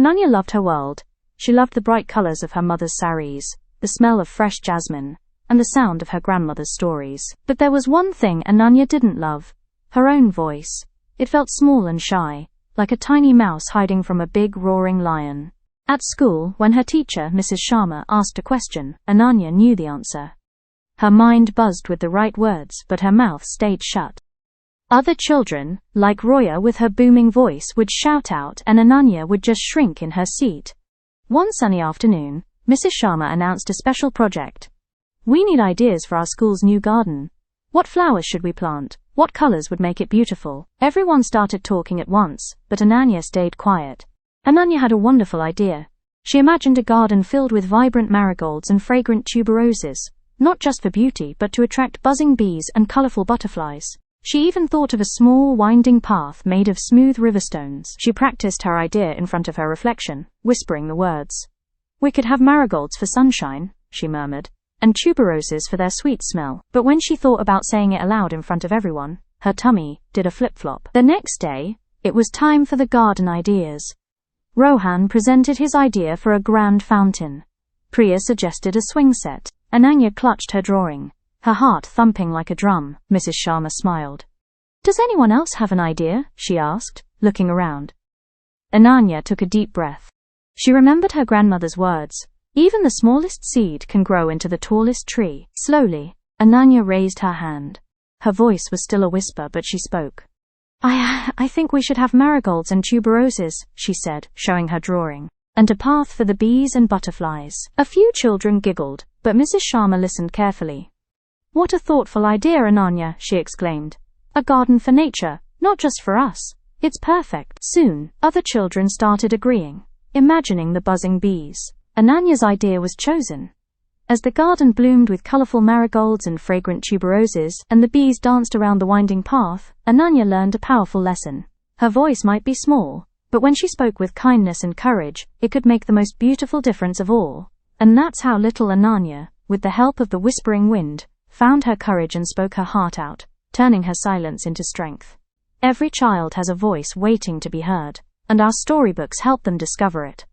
Ananya loved her world. She loved the bright colors of her mother's saris, the smell of fresh jasmine, and the sound of her grandmother's stories. But there was one thing Ananya didn't love: her own voice. It felt small and shy, like a tiny mouse hiding from a big roaring lion. At school, when her teacher, Mrs. Sharma, asked a question, Ananya knew the answer. Her mind buzzed with the right words, but her mouth stayed shut. Other children, like Roya with her booming voice, would shout out, and Ananya would just shrink in her seat. One sunny afternoon, Mrs. Sharma announced a special project. "We need ideas for our school's new garden. What flowers should we plant? What colors would make it beautiful?" Everyone started talking at once, but Ananya stayed quiet. Ananya had a wonderful idea. She imagined a garden filled with vibrant marigolds and fragrant tuberoses, not just for beauty but to attract buzzing bees and colorful butterflies. She even thought of a small, winding path made of smooth river stones. She practiced her idea in front of her reflection, whispering the words. "We could have marigolds for sunshine," she murmured, "and tuberoses for their sweet smell." But when she thought about saying it aloud in front of everyone, her tummy did a flip-flop. The next day, it was time for the garden ideas. Rohan presented his idea for a grand fountain. Priya suggested a swing set. Ananya clutched her drawing, her heart thumping like a drum. Mrs. Sharma smiled. "Does anyone else have an idea?" she asked, looking around. Ananya took a deep breath. She remembered her grandmother's words, "Even the smallest seed can grow into the tallest tree." Slowly, Ananya raised her hand. Her voice was still a whisper, but she spoke. I think we should have marigolds and tuberoses," she said, showing her drawing, "and a path for the bees and butterflies." A few children giggled, but Mrs. Sharma listened carefully. "What a thoughtful idea, Ananya," she exclaimed. "A garden for nature, not just for us. It's perfect." Soon, other children started agreeing, imagining the buzzing bees. Ananya's idea was chosen. As the garden bloomed with colorful marigolds and fragrant tuberoses, and the bees danced around the winding path, Ananya learned a powerful lesson. Her voice might be small, but when she spoke with kindness and courage, it could make the most beautiful difference of all. And that's how little Ananya, with the help of the whispering wind, found her courage and spoke her heart out, turning her silence into strength. Every child has a voice waiting to be heard, and our storybooks help them discover it.